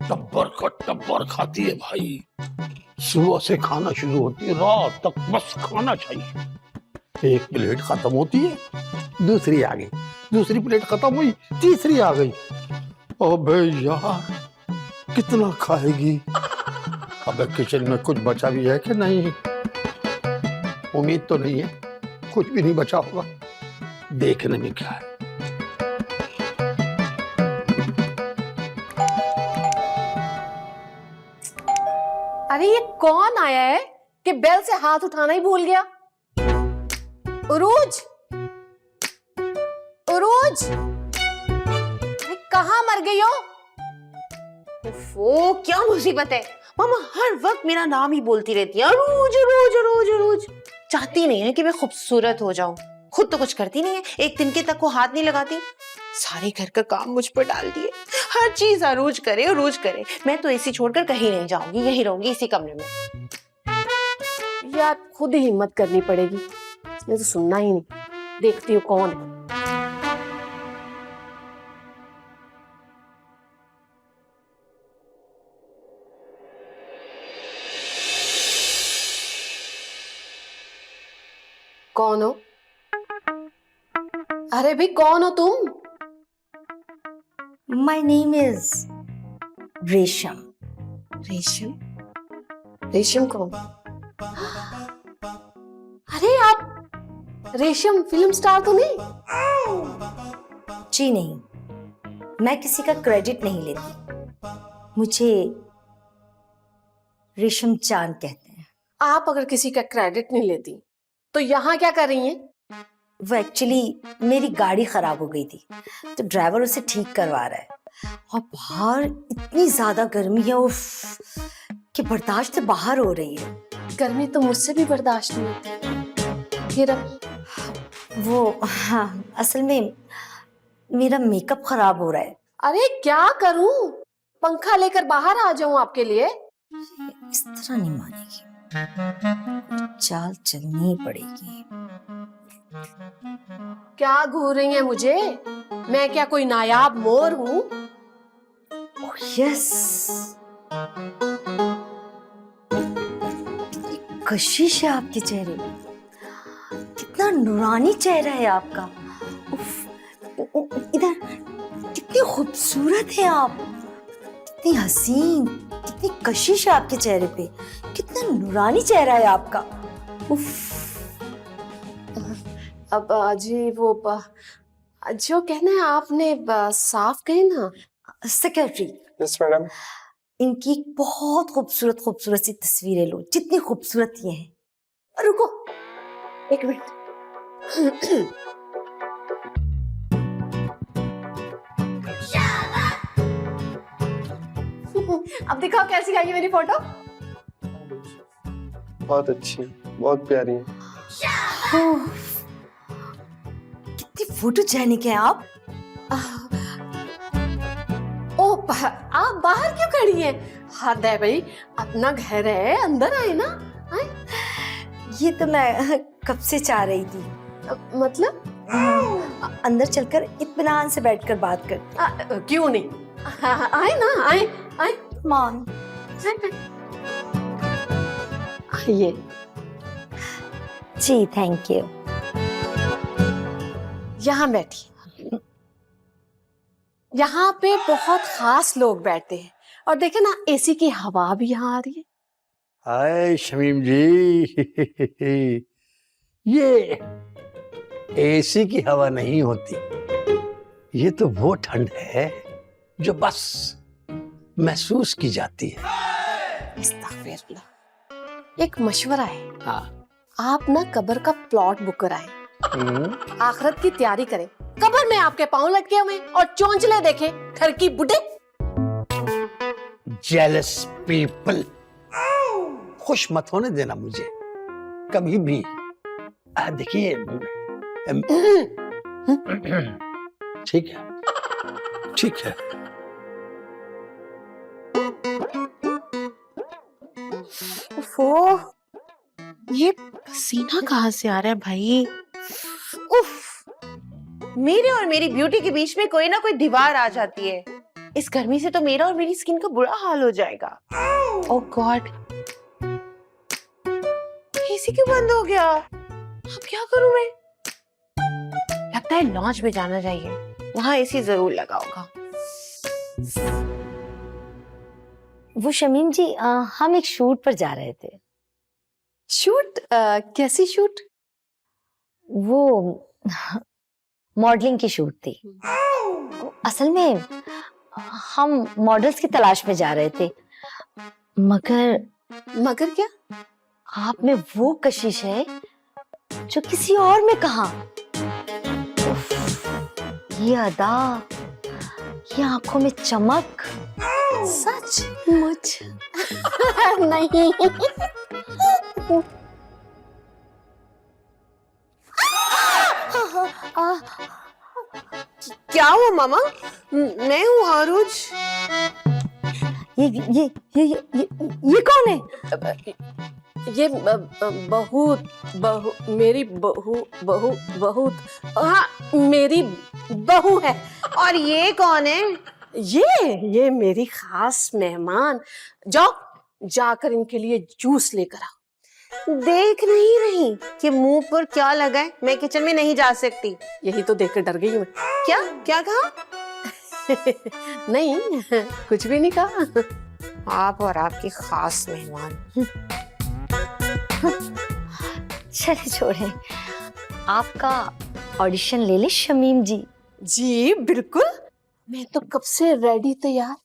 टब्बर का टब्बर खाती है भाई। सुबह से खाना शुरू होती है, रात तक बस खाना चाहिए। एक प्लेट खत्म होती है, दूसरी आ गई, दूसरी प्लेट खत्म हुई, तीसरी आ गई। अबे यार कितना खाएगी। अबे किचन में कुछ बचा भी है कि नहीं? उम्मीद तो नहीं है, कुछ भी नहीं बचा होगा। देखने में क्या है। अरे ये कौन आया है कि बेल से हाथ उठाना ही भूल गया? उरूज, उरूज, कहाँ मर गई हो? वो क्या मुसीबत है, मामा हर वक्त मेरा नाम ही बोलती रहती है, अरूज अरूज अरूज अरूज। चाहती नहीं है कि मैं खूबसूरत हो जाऊं, खुद तो कुछ करती नहीं है, एक तिनके तक को हाथ नहीं लगाती। सारे घर का काम मुझ पर डाल दिए, हर चीज अरूज करे। मैं तो एसी छोड़कर कहीं नहीं जाऊंगी, यही रहूंगी इसी कमरे में। यार खुद ही हिम्मत करनी पड़ेगी, इसने तो सुनना ही नहीं। देखती हूँ कौन है। कौन हो? अरे भाई कौन हो तुम? My name is रेशम। रेशम? रेशम कौन? अरे आप रेशम फिल्म स्टार तो नहीं? जी नहीं, मैं किसी का क्रेडिट नहीं लेती, मुझे रेशम चांद कहते हैं। आप अगर किसी का क्रेडिट नहीं लेती तो यहाँ क्या कर रही हैं? वो एक्चुअली मेरी गाड़ी खराब हो गई थी, तो ड्राइवर उसे ठीक करवा रहा है। और बाहर इतनी ज्यादा गर्मी है उफ, कि बर्दाश्त से बाहर हो रही है। गर्मी तो मुझसे भी बर्दाश्त नहीं होती। फिर वो हाँ, असल में मेरा मेकअप खराब हो रहा है। अरे क्या करूं? पंखा लेकर बाहर आ जाऊं आपके लिए? इस तरह नहीं मानेगी, चाल चलनी पड़ेगी। क्या घूर रही हैं मुझे? मैं क्या कोई नायाब मोर हूँ? यस, कशिश है आपके चेहरे में, कितना नूरानी चेहरा है आपका। उफ, इधर कितनी खूबसूरत है आप, कितनी हसीन, कितनी कशिश है आपके चेहरे पे, कितना नूरानी चेहरा है आपका। उफ। अब जी वो जो कहना है आपने साफ कहे ना। सेक्रेटरी। Yes madam. इनकी बहुत खूबसूरत खूबसूरत सी तस्वीरें लो, जितनी खूबसूरत ये हैं। रुको एक मिनट। अब दिखाओ कैसी आई है मेरी फोटो? बहुत अच्छी, बहुत प्यारी है। कितनी फोटोजेनिक है आप। आप बाहर क्यों खड़ी हैं? हद है भाई, अपना घर है, अंदर आए ना। आए? ये तो मैं कब से चाह रही थी। मतलब अंदर चलकर इत्मीनान से बैठकर बात कर। क्यों नहीं? आए ना, आए आए। मान आइए। जी थैंक यू। यहाँ बैठिए। यहाँ पे बहुत खास लोग बैठते हैं और देखे ना, एसी की हवा भी यहाँ आ रही है। हाय शमीम जी। ये एसी की हवा नहीं होती, ये तो वो ठंड है जो बस महसूस की जाती है। इस्तग़फिरुल्लाह। एक मशवरा है। हाँ। आप ना कब्र का प्लॉट बुक कराएं, आखिरत की तैयारी करें। कब्र में आपके पांव लटके हुए और चोंचले देखे घर की बुढ़े। जेलस पीपल, खुश मत होने देना मुझे कभी भी। देखिए ठीक है, ठीक है। ओफो, ये पसीना कहाँ से आ रहा है भाई? उफ, मेरे और मेरी ब्यूटी के बीच में कोई ना कोई दीवार आ जाती है। इस गर्मी से तो मेरा और मेरी स्किन का बुरा हाल हो जाएगा। ओह गॉड, एसी क्यों बंद हो गया? अब क्या करूं मैं? लगता है लॉन्च में जाना चाहिए, वहां एसी जरूर लगा होगा। वो शमीम जी, हम एक शूट पर जा रहे थे। शूट? कैसी शूट? वो मॉडलिंग की शूट थी। असल में हम मॉडल्स की तलाश में जा रहे थे, मगर क्या? आप में वो कशिश है जो किसी और में कहाँ। उफ, ये अदा, ये आंखों में चमक। सच मुझ नहीं। क्या हुआ मामा? मैं हूँ आरुज। ये कौन है? ये मेरी हाँ, मेरी बहू है। और ये कौन है? ये मेरी खास मेहमान। जाओ, जाकर इनके लिए जूस लेकर आओ। देख नहीं रही कि मुंह पर क्या लगा है? मैं किचन में नहीं जा सकती। यही तो देखकर डर गई हूँ मैं। क्या क्या कहा? नहीं, कुछ भी नहीं कहा। आप और आपकी खास मेहमान। चले छोड़े, आपका ऑडिशन ले ले शमीम जी। जी बिल्कुल, मैं तो कब से रेडी तैयार।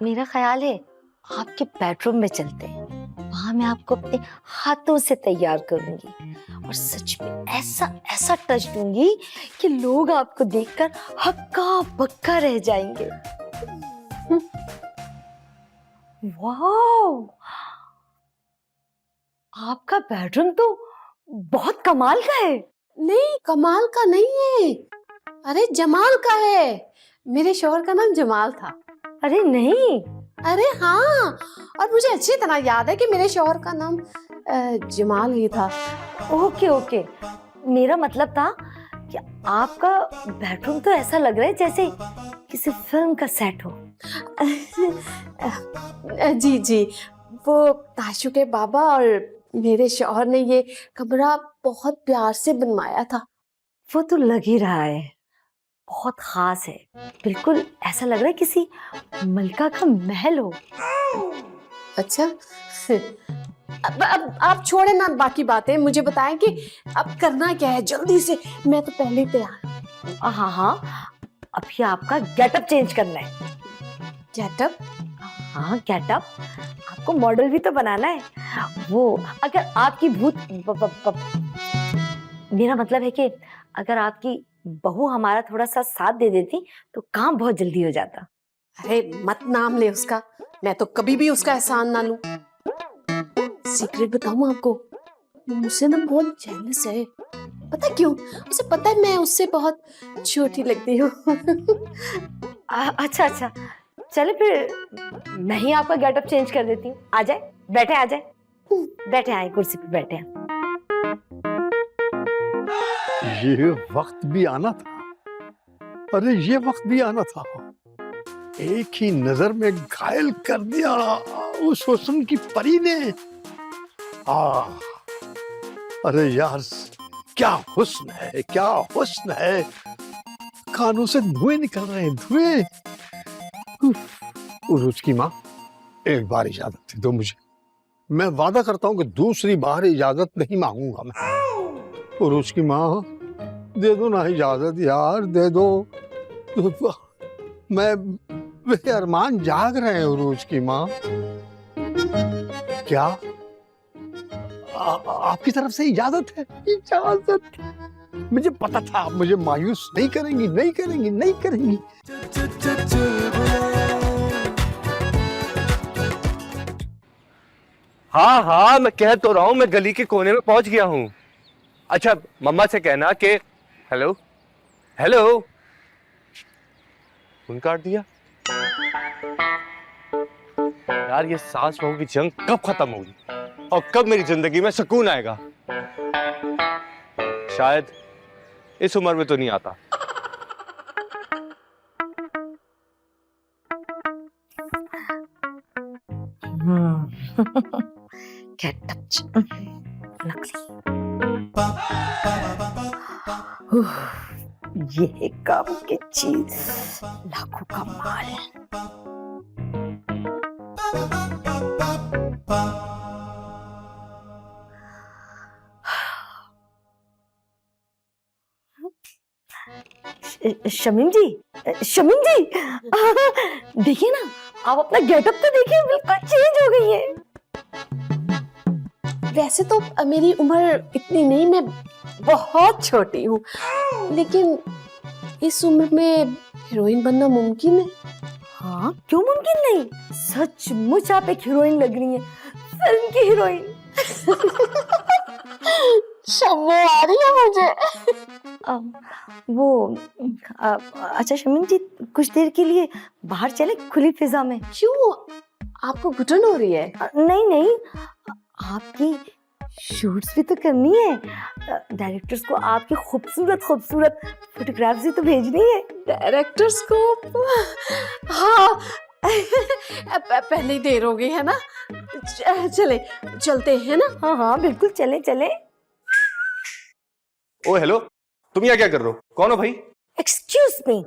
मेरा ख्याल है आपके बेडरूम में चलते हैं, वहां मैं आपको अपने हाथों से तैयार करूंगी और सच में ऐसा ऐसा टच दूंगी कि लोग आपको देखकर हक्का बक्का रह जाएंगे। वाह, आपका बेडरूम तो बहुत कमाल का है। नहीं, कमाल का नहीं है, अरे जमाल का है। मेरे शौहर का नाम जमाल था। अरे नहीं, अरे हाँ, और मुझे अच्छी तरह याद है कि मेरे शौहर का नाम जमाल ही था। ओके ओके, मेरा मतलब था कि आपका बेडरूम तो ऐसा लग रहा है जैसे किसी फिल्म का सेट हो। जी जी, वो ताशु के बाबा और मेरे शौहर ने ये कमरा बहुत प्यार से बनवाया था। वो तो लग ही रहा है, बहुत खास है। बिल्कुल ऐसा लग रहा है किसी मलका का महल हो। अच्छा, अब आप छोड़े ना बाकी बातें, मुझे बताएं कि अब करना क्या है जल्दी से। मैं तो पहले ही तैयार। हाँ हाँ, अभी आपका गेटअप चेंज करना है। गेटअप? हाँ गेटअप, आपको मॉडल भी तो बनाना है। वो अगर आपकी मेरा मतलब है कि अगर आपकी बहू हमारा थोड़ा सा साथ दे देती तो काम बहुत जल्दी हो जाता। अरे मत नाम ले उसका, मैं तो कभी भी उसका एहसान ना लूं। सीक्रेट बताऊं आपको, मुझसे ना बहुत जेलस है। पता क्यों? उसे पता है मैं उससे बहुत छोटी लगती हूँ। अच्छा अच्छा, चले फिर मैं ही आपका गेटअप चेंज कर देती हूँ। आ जाए, बैठे आ जाए, बैठे आए कुर्सी पे बैठे हैं। ये वक्त भी आना था, अरे ये वक्त भी आना था। एक ही नजर में घायल कर दिया उस हुस्न की परी ने। अरे यार, क्या हुस्न है, क्या हुस्न है। कानों से धुएं निकल रहे हैं, धुएं। उरूज की माँ, एक बार इजाजत दो मुझे। मैं वादा करता हूँ कि दूसरी बार इजाजत नहीं मांगूंगा मैं। उरूज की माँ, दे दो ना इजाजत यार, दे दो। मैं वे अरमान जाग रहे हैं उरूज की माँ। क्या आपकी तरफ से इजाजत है? इजाजत? मुझे पता था आप मुझे मायूस नहीं करेंगी, नहीं करेंगी, नहीं करेंगी। हाँ हाँ, मैं कह तो रहा हूँ, मैं गली के कोने में पहुंच गया हूँ। अच्छा, मम्मा से कहना कि हेलो हेलो। फोन काट दिया यार। ये सास बहू की जंग कब खत्म होगी और कब मेरी जिंदगी में सुकून आएगा? शायद इस उम्र में तो नहीं आता। Get touch. नकली। ये काम की चीज लाखों का माल है। शमीम जी, शमीम जी, देखिए ना, आप अपना गेटअप तो देखिए, बिल्कुल चेंज हो गई है। वैसे तो मेरी उम्र इतनी नहीं, मैं बहुत छोटी हूँ, लेकिन इस उम्र में हीरोइन बनना मुमकिन है। हाँ, क्यों मुमकिन नहीं? सचमुच आप एक हीरोइन लग रही हैं, फिल्म की हीरोइन। शम्मो आ रही है मुझे। अच्छा शमीम जी, कुछ देर के लिए बाहर चले खुली फिजा में? क्यों, आपको घुटन हो रही है? नहीं नहीं, आपकी शूट्स भी तो करनी है, डायरेक्टर्स को आपकी खूबसूरत खूबसूरत फोटोग्राफ्स भी तो भेजनी है। डायरेक्टर्स को? हाँ, पहले ही देर हो गई है ना, चलते हैं ना? हाँ हाँ बिल्कुल, चले चले। ओ हेलो, तुम यहाँ क्या कर रहे हो? कौन हो भाई? Excuse me.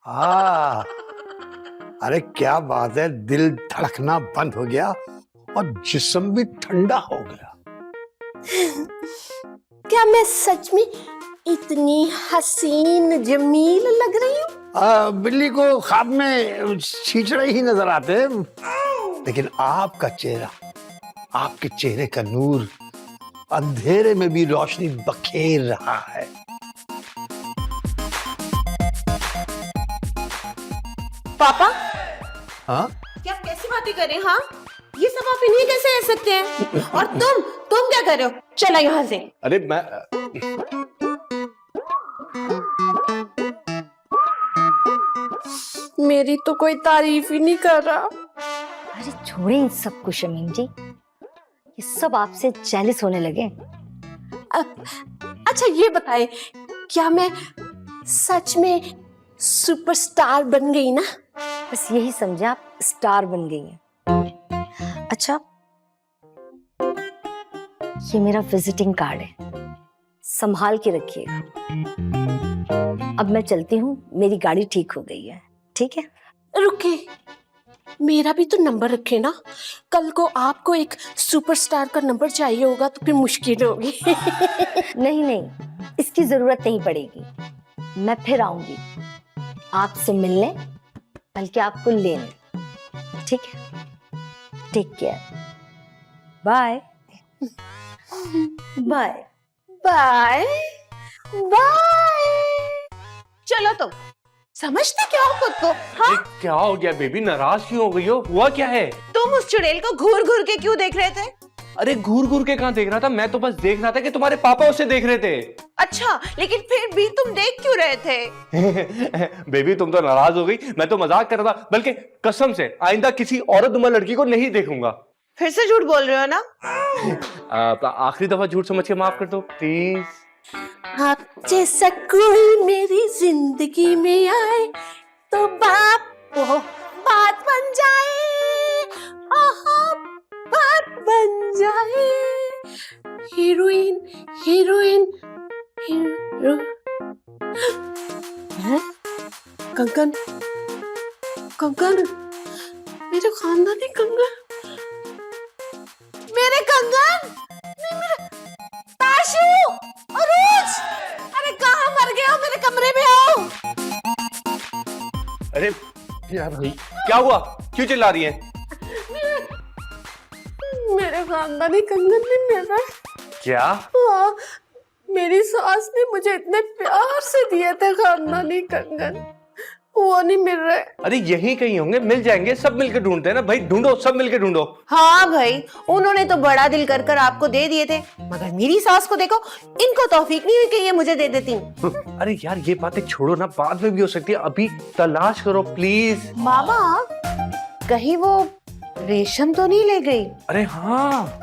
हाँ, अरे क्या बात है, दिल धड़कना बंद हो गया और जिस्म भी ठंडा हो गया। क्या मैं सच में इतनी हसीन जमील लग रही हूँ? बिल्ली को ख्वाब में छींचड़े ही नजर आते हैं, लेकिन आपका चेहरा, आपके चेहरे का नूर अंधेरे में भी रोशनी बखेर रहा है। पापा, हाँ, क्या कैसी बातें कर रहे हैं? हाँ, ये सब आप इन्हीं कैसे रह सकते हैं? और तुम क्या कर रहे हो? चला यहाँ से। अरे मैं मेरी तो कोई तारीफ ही नहीं कर रहा। अरे छोड़े इन सबको शमीम जी, ये सब आपसे जेलस होने लगे। अच्छा ये बताएं, क्या मैं सच में सुपरस्टार बन गई ना? बस यही समझे, आप स्टार बन गई हैं। अच्छा, ये मेरा विजिटिंग कार्ड है, संभाल के रखिएगा। अब मैं चलती हूँ, मेरी गाड़ी ठीक हो गई है। ठीक है? रुके, मेरा भी तो नंबर रखे ना, कल को आपको एक सुपरस्टार का नंबर चाहिए होगा तो फिर मुश्किल होगी। नहीं नहीं, इसकी जरूरत नहीं पड़ेगी, मैं फिर आऊंगी आपसे मिलने, बल्कि आपको लेने। ठीक है? Take care, bye bye bye bye. चलो तो समझते क्या हो खुद को? हाँ, अरे क्या हो गया बेबी, नाराज क्यों हो गई हो? हुआ क्या है? तुम उस चुड़ैल को घूर घूर के क्यों देख रहे थे? अरे घूर घूर के कहाँ देख रहा था, मैं तो बस देख रहा था कि तुम्हारे पापा उसे देख रहे थे। अच्छा, लेकिन फिर भी तुम देख क्यों रहे थे? बेबी तुम तो नाराज हो गई, मैं तो मजाक कर रहा था, बल्कि कसम से आइंदा किसी औरत लड़की को नहीं देखूंगा। फिर से झूठ बोल रहे हो ना? आखिरी दफा झूठ समझ के माफ कर दो प्लीज। आप जैसा कोई मेरी जिंदगी में आए तो बात बन जाए, आहा, बात बन जाए। हीरोइन हीरोइन हीरो, हैं? कंगन कंगन, मेरे खानदानी कंगन, मेरे कंगन, नहीं मेरे ताशू, अरुज, अरे कहाँ मर गए हो? मेरे कमरे में आओ। अरे यार भाई, क्या हुआ? क्यों चिल्ला रही है? मेरे खानदानी कंगन नहीं मिल रहा। क्या? हाँ, मेरी सास ने मुझे इतने प्यार से दिए थे खानदानी कंगन, वो नहीं मिल रहे। अरे यहीं कहीं होंगे, मिल जाएंगे, सब मिलकर ढूंढते हैं ना भाई, ढूंढो, सब मिलकर ढूंढो। हाँ भाई, उन्होंने तो बड़ा दिल कर कर आपको दे दिए थे, मगर मेरी सास को देखो, इनको तौफीक नहीं हुई कि ये मुझे दे देती। अरे यार ये बातें छोड़ो ना, बाद में भी हो सकती है, अभी तलाश करो प्लीज। मामा, कहीं वो रेशम तो नहीं ले गई? अरे हाँ,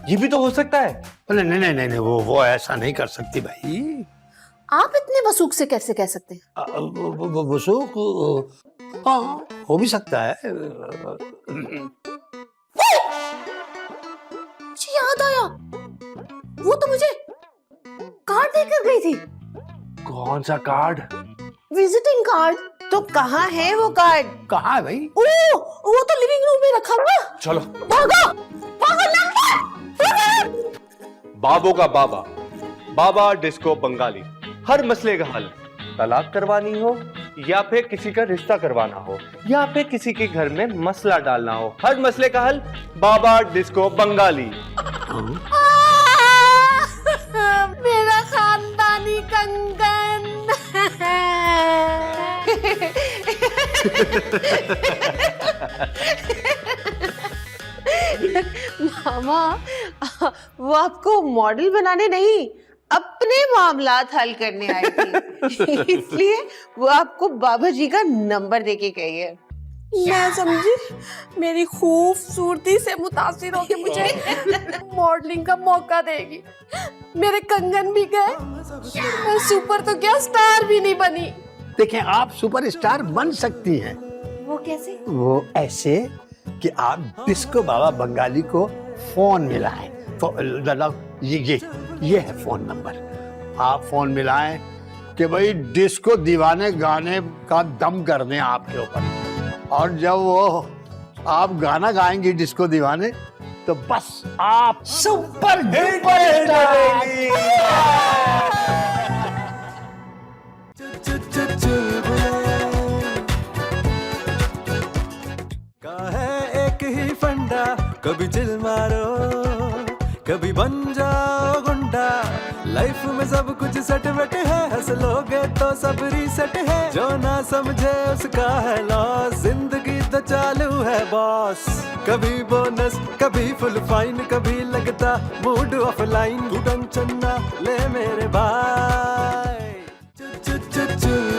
ये भी तो हो सकता है। नहीं नहीं नहीं नहीं, वो ऐसा नहीं कर सकती भाई। आप इतने वसूख से कैसे कह सकते हैं? वसूख, हाँ हो भी सकता है। मुझे याद आया, वो तो मुझे कार्ड देकर गई थी, कौन सा कार्ड? Visiting card. तो कहाँ है वो कार्ड? कहाँ है भाई? ओ, वो तो लिविंग रूम में रखा हुआ। चलो। भागो भागो, नंबर। बाबो का बाबा, बाबा डिस्को बंगाली। हर मसले का हल, तलाक करवानी हो या फिर किसी का रिश्ता करवाना हो या फिर किसी के घर में मसला डालना हो, हर मसले का हल बाबा डिस्को बंगाली। मेरा खानदानी कंगन। मामा, वो आपको मॉडल बनाने नहीं, अपने मामलात हल करने आई थी। इसलिए वो आपको बाबा जी का नंबर देके गई है। मैं समझी मेरी खूबसूरती से मुतासिर होकर मुझे मॉडलिंग का मौका देगी। मेरे कंगन भी गए, मैं सुपर तो क्या स्टार भी नहीं बनी। देखें, आप सुपरस्टार बन सकती हैं। वो कैसे? वो ऐसे कि आप डिस्को बाबा बंगाली को फोन मिलाएं। ये है फोन नंबर। आप फोन मिलाएं कि भाई डिस्को दीवाने गाने का दम कर दें आपके ऊपर, और जब वो आप गाना गाएंगी डिस्को दीवाने, तो बस आप सुपर डुपर एक ही फंडा, कभी चिल मारो कभी बन जाओ गुंडा। लाइफ में सब कुछ सेट वेट है, हंस लोगे तो सब रीसेट है। जो ना समझे उसका है लॉस, जिंदगी तो चालू है बॉस। कभी बोनस कभी फुल फाइन, कभी लगता मूड ऑफलाइन। तू टेंशन ना ले मेरे भाई, चुल चुल चुल चुल